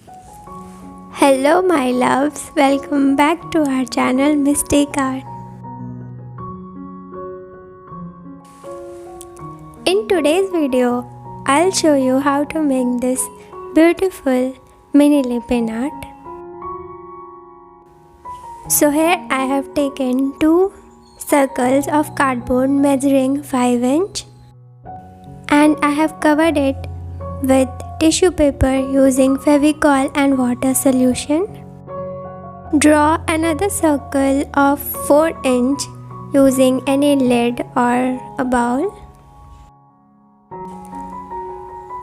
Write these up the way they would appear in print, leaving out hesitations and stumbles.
Hello my loves, welcome back to our channel Mistake Art. In today's video, I'll show you how to make this beautiful mini Lippan art. So here I have taken two circles of cardboard measuring 5 inch and I have covered it with tissue paper using Fevicol and water solution. Draw another circle of 4 inch using any lid or a bowl.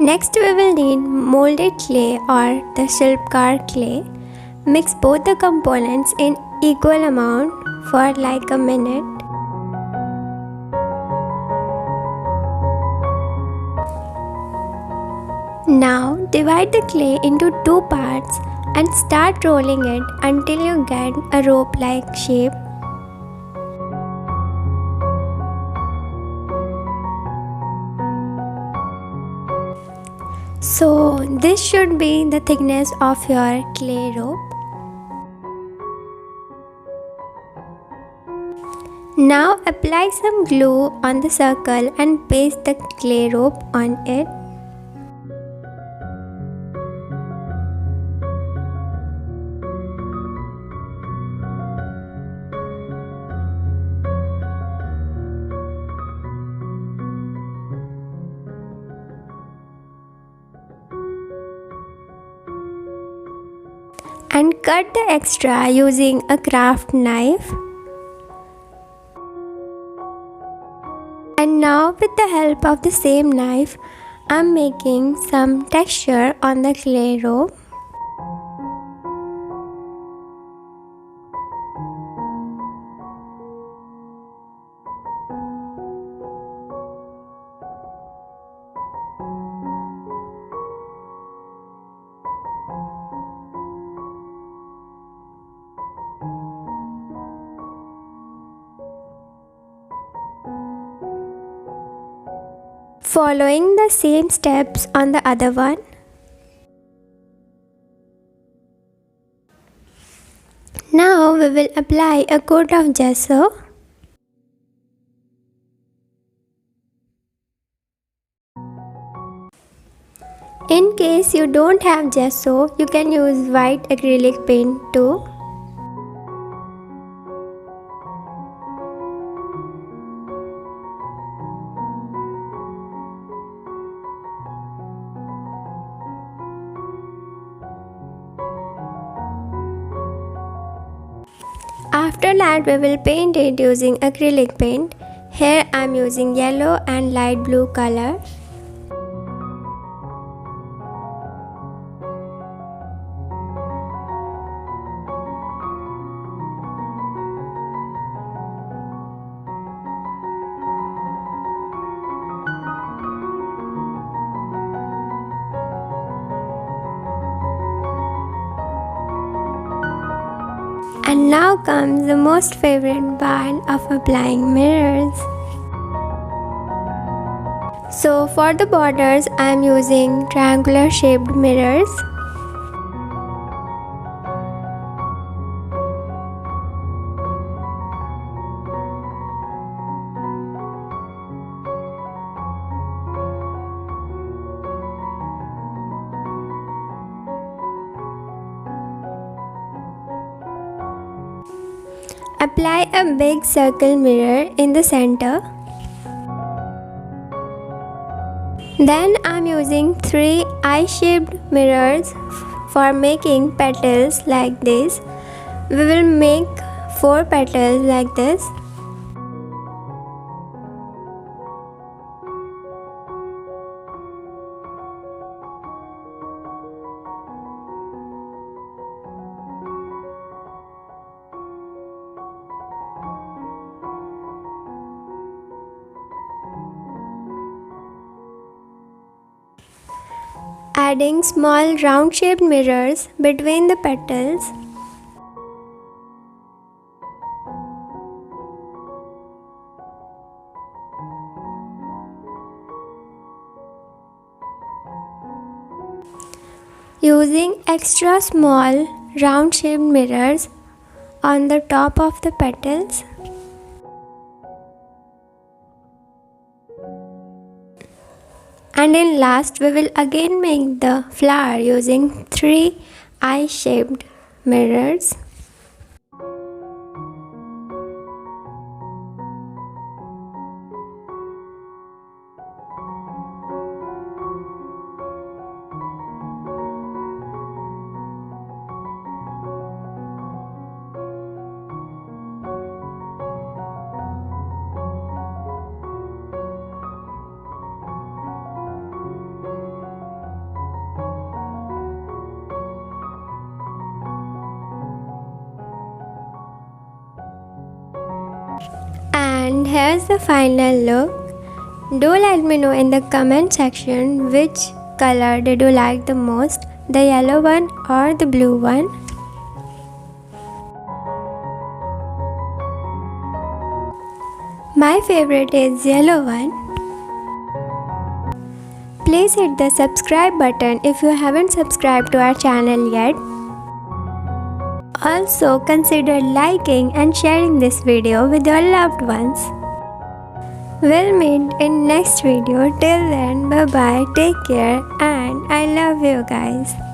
Next we will need molded clay or the Shilpkar clay. Mix both the components in equal amount for like a minute. Now divide the clay into two parts and start rolling it until you get a rope-like shape. So this should be the thickness of your clay rope. Now apply some glue on the circle and paste the clay rope on it. And cut the extra using a craft knife. And now with the help of the same knife, I'm making some texture on the clay rope. Following the same steps on the other one. Now we will apply a coat of gesso. In case you don't have gesso, you can use white acrylic paint too. After that we will paint it using acrylic paint. Here I am using yellow and light blue color. And now comes the most favorite part of applying mirrors. So for the borders I am using triangular shaped mirrors. Apply a big circle mirror in the center. Then I am using 3 eye-shaped mirrors for making petals like this. We will make 4 petals like this. Adding small round-shaped mirrors between the petals. using extra small round shaped mirrors on the top of the petals. And in last, we will again make the flower using 3 eye-shaped mirrors. And here's the final look. Do let me know in the comment section which color did you like the most, the yellow one or the blue one. My favorite is yellow one. Please hit the subscribe button if you haven't subscribed to our channel yet. Also consider liking and sharing this video with your loved ones. We'll meet in next video. Till then, bye bye, take care, and I love you guys.